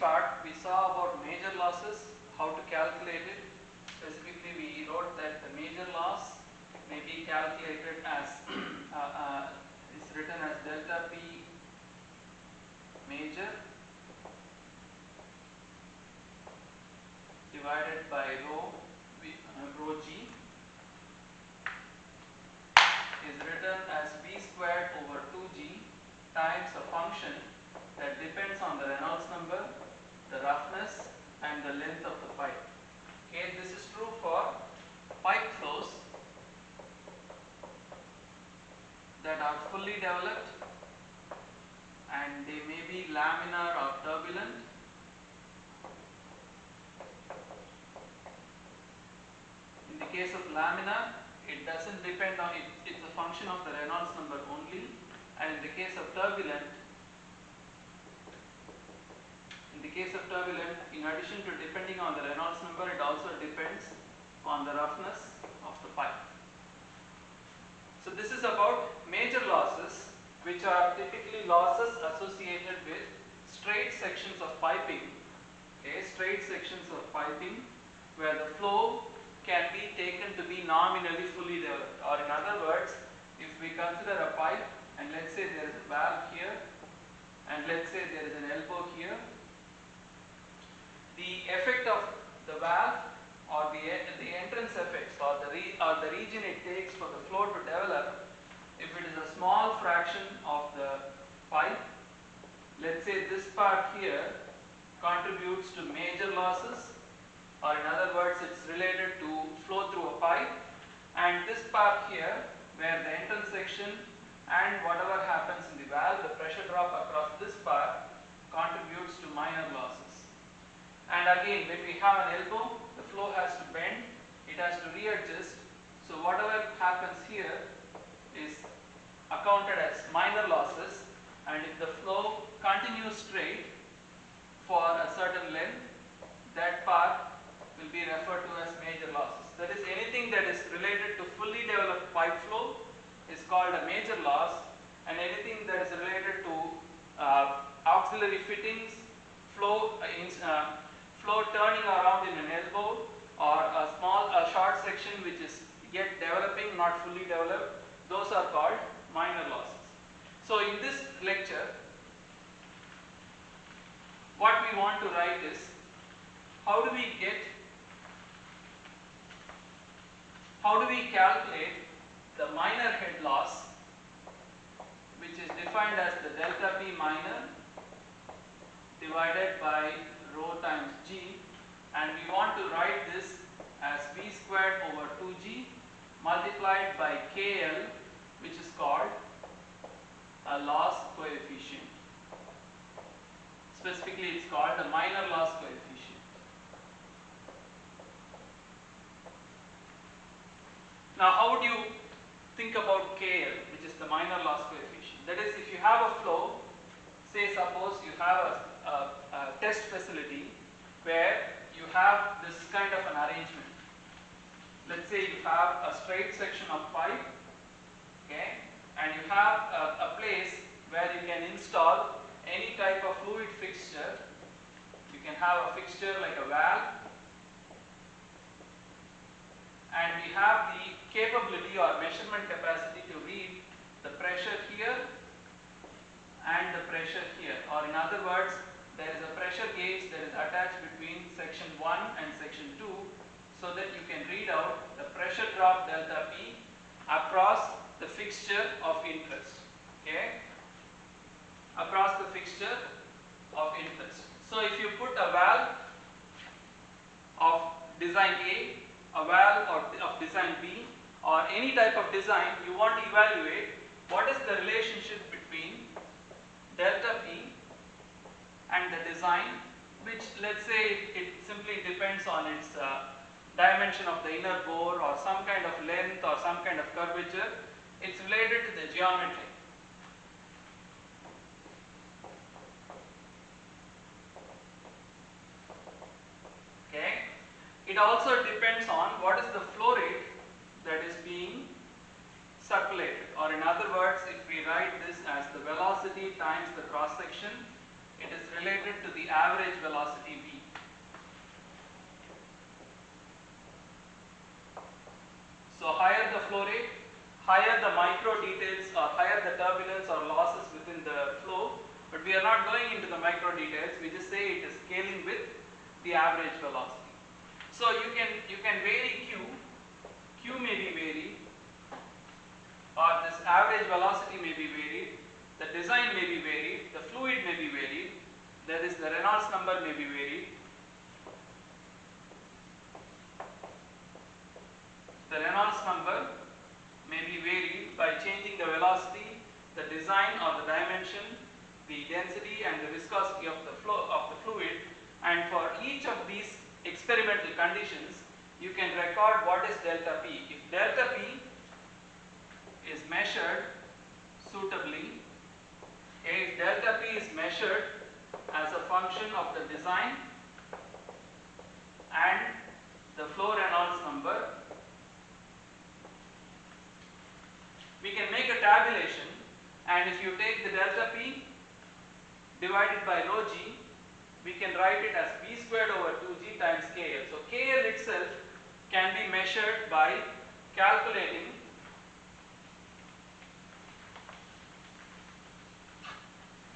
part we saw about major losses, how to calculate it. Specifically we wrote that the major loss may be calculated as is written as delta P major divided by rho G is written as V squared over 2G times a function that depends on the Reynolds number, the roughness and the length of the pipe. Okay, this is true for pipe flows that are fully developed and they may be laminar or turbulent. In the case of laminar, it doesn't depend on it, it's a function of the Reynolds number only, and in the case of turbulent, in addition to depending on the Reynolds number, it also depends on the roughness of the pipe. So this is about major losses, which are typically losses associated with straight sections of piping. Okay, straight sections of piping where the flow can be taken to be nominally fully developed. Or in other words, if we consider a pipe and let's say there is a valve here and let's say there is an elbow here, the effect of the valve or the entrance effects or the region it takes for the flow to develop, if it is a small fraction of the pipe, let's say this part here contributes to major losses, or in other words it's related to flow through a pipe, and this part here where the entrance section and whatever happens in the valve, the pressure drop across this part contributes to minor losses. And again, when we have an elbow, the flow has to bend, it has to readjust, so whatever happens here is accounted as minor losses, and if the flow continues straight for a certain length, that part will be referred to as major losses. That is, anything that is related to fully developed pipe flow is called a major loss, and anything that is related to auxiliary fittings, flow turning around in an elbow, or a short section which is yet developing, not fully developed, those are called minor losses. So in this lecture, what we want to write is, how do we calculate the minor head loss, which is defined as the delta P minor divided by rho times G, and we want to write this as V squared over 2G multiplied by KL, which is called a loss coefficient. Specifically, it's called a minor loss coefficient. Now, how would you think about KL, which is the minor loss coefficient? That is, if you have a flow, say suppose you have a test facility where you have this kind of an arrangement. Let's say you have a straight section of pipe, okay, and you have a place where you can install any type of fluid fixture. You can have a fixture like a valve, and we have the capability or measurement capacity to read the pressure here and the pressure here, or in other words, there is a pressure gauge that is attached between section 1 and section 2, so that you can read out the pressure drop delta P across the fixture of interest, okay, across the fixture of interest. So if you put a valve of design A valve of design B, or any type of design, you want to evaluate what is the relationship between delta P and the design, which let's say it simply depends on its dimension of the inner bore or some kind of length or some kind of curvature. It's related to the geometry. Okay. It also depends on what is the flow rate that is being circulated, or in other words, if we write this as the velocity times the cross section, it is related to the average velocity v. So higher the flow rate, higher the micro details, or higher the turbulence or losses within the flow, but we are not going into the micro details, we just say it is scaling with the average velocity. So you can vary Q may be varied, or this average velocity may be varied, the design may be varied, the fluid may be varied, that is the Reynolds number may be varied. The Reynolds number may be varied by changing the velocity, the design or the dimension, the density and the viscosity of the flow of the fluid, and for each of these experimental conditions you can record what is delta P. If delta P is measured suitably, if delta P is measured as a function of the design and the flow Reynolds number, we can make a tabulation, and if you take the delta P divided by rho g, we can write it as v squared over 2g times KL. So KL itself can be measured by calculating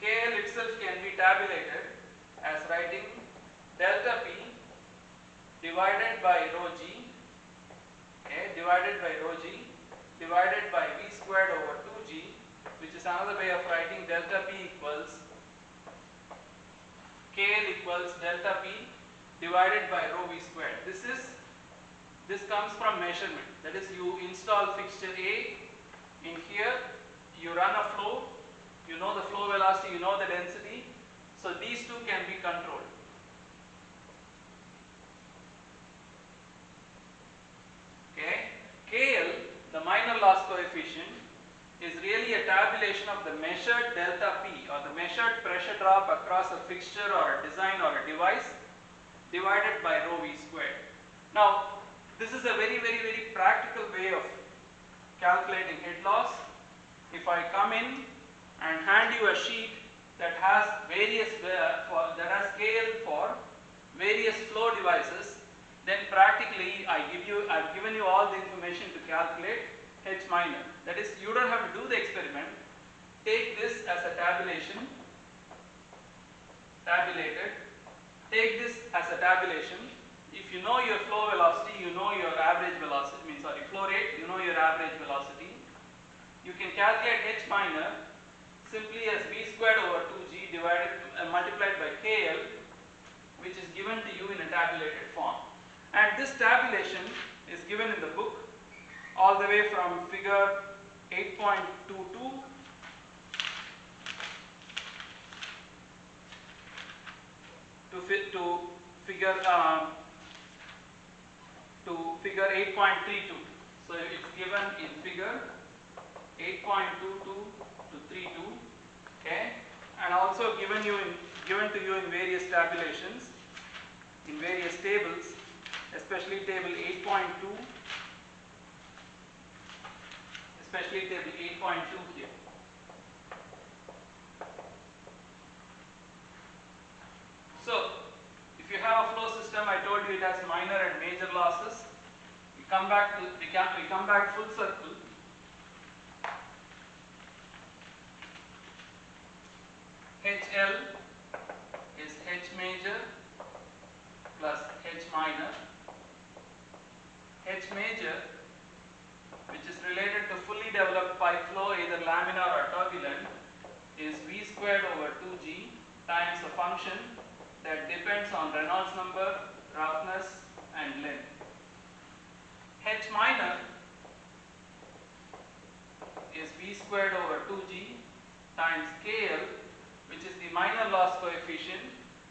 KL itself can be tabulated as writing delta P divided by rho g, divided by rho g divided by v squared over 2g, which is another way of writing delta P equals KL equals delta P divided by rho v squared. This comes from measurement. That is, you install fixture A in here, you run a flow, you know the flow velocity, you know the density, so these two can be controlled. Okay, KL, the minor loss coefficient, is really a tabulation of the measured delta P, or the measured pressure drop across a fixture or a design or a device, divided by rho v squared. Now this is a very practical way of calculating head loss. If I come in and hand you a sheet that has various that has KL for various flow devices, then practically I've given you all the information to calculate H minor. That is, you don't have to do the experiment. Take this as a tabulation, tabulated. Take this as a tabulation. If you know your flow velocity, you know your average velocity, flow rate, you know your average velocity. You can calculate H minor simply as v squared over 2g multiplied by KL, which is given to you in a tabulated form. And this tabulation is given in the book all the way from figure 8.22 to figure 8.32. So it's given in figure 8.22 to 32, okay, and also given to you in various tabulations, in various tables, especially table 8.2, especially table 8.2 here. So if you have a flow system, I told you it has minor and major losses. We come back full circle. HL is H major plus H minor. H major, which is related to fully developed pipe flow, either laminar or turbulent, is v squared over 2g times a function that depends on Reynolds number, roughness and length. H minor is v squared over 2g times KL, which is the minor loss coefficient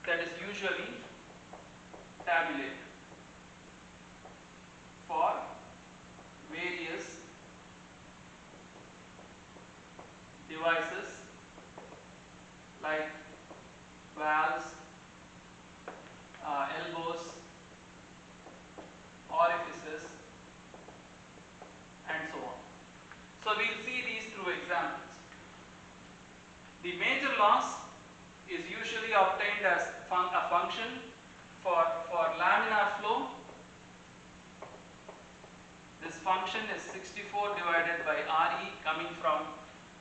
that is usually tabulated for various devices like valves, elbows, orifices and so on. So we'll see these through examples. The major loss is usually obtained as a function for laminar flow. This function is 64 divided by Re coming from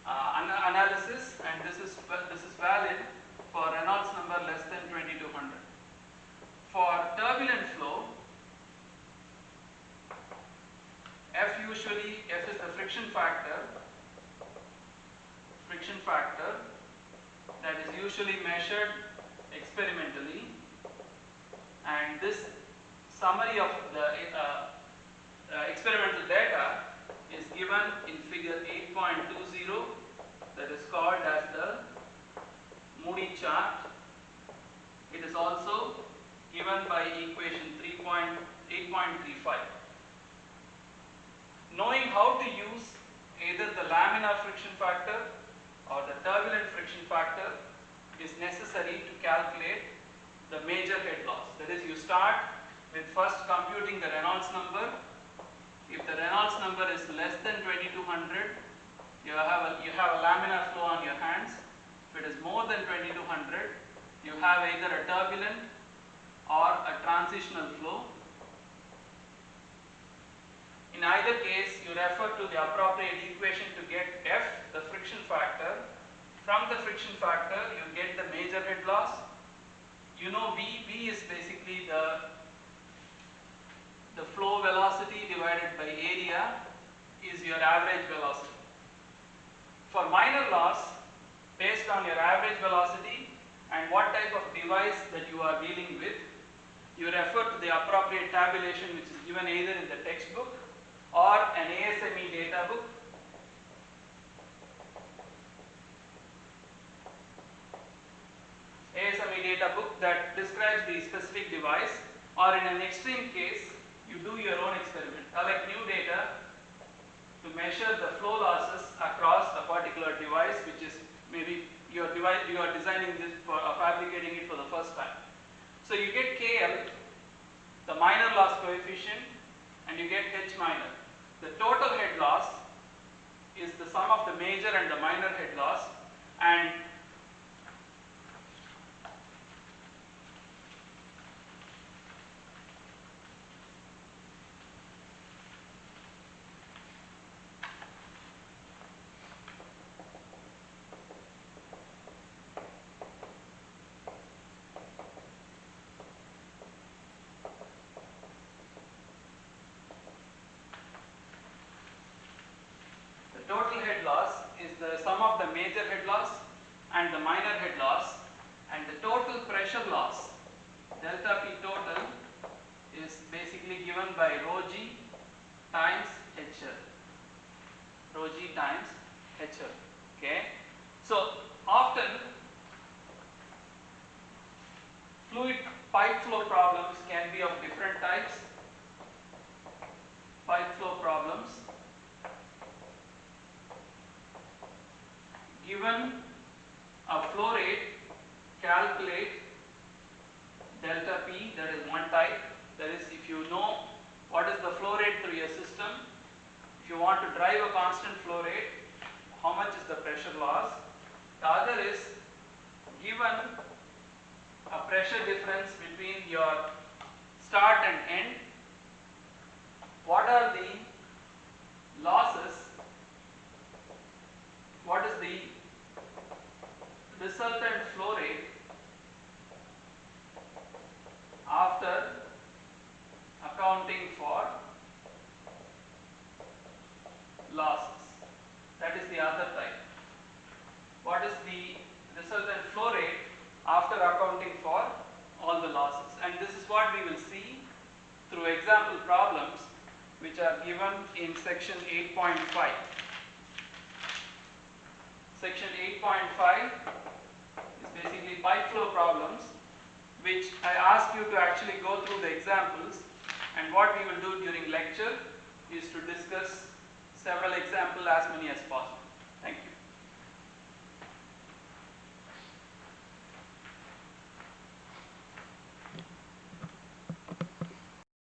analysis, and this is valid for Reynolds number less than 2200. For turbulent flow, F is the friction factor that is usually measured experimentally, and this summary of the experimental data is given in figure 8.20, that is called as the Moody chart. It is also given by equation 8.35. Knowing how to use either the laminar friction factor or the turbulent friction factor is necessary to calculate the major head loss. That is, you start with first computing the Reynolds number. If the Reynolds number is less than 2200, you have a laminar flow on your hands. If it is more than 2200, you have either a turbulent or a transitional flow. In either case, you refer to the appropriate equation to get F, the friction factor. From the friction factor, you get the major head loss. You know V is basically the flow velocity divided by area is your average velocity. For minor loss, based on your average velocity and what type of device that you are dealing with, you refer to the appropriate tabulation which is given either in the textbook or an ASME data book. ASME data book that describes the specific device, or in an extreme case, you do your own experiment. Collect new data to measure the flow losses across a particular device, which is maybe your device, you are designing this for fabricating it for the first time. So you get KL, the minor loss coefficient, and you get H minor. The total head loss is the sum of the major and the minor head loss, and total head loss is the sum of the major head loss and the minor head loss, and the total pressure loss, delta P total, is basically given by rho G times HL. Rho G times HL. Okay. So often fluid pipe flow problems can be of different types. Pipe flow problems. Given a flow rate, calculate delta P, that is one type. That is, if you know what is the flow rate through your system, if you want to drive a constant flow rate, how much is the pressure loss? The other is, given a pressure difference between your start and end, what are the losses? What is the resultant flow rate after accounting for losses? That is the other type. What is the resultant flow rate after accounting for all the losses? And this is what we will see through example problems which are given in section 8.5. Section 8.5 is basically pipe flow problems, which I ask you to actually go through the examples, and what we will do during lecture is to discuss several examples, as many as possible. Thank you.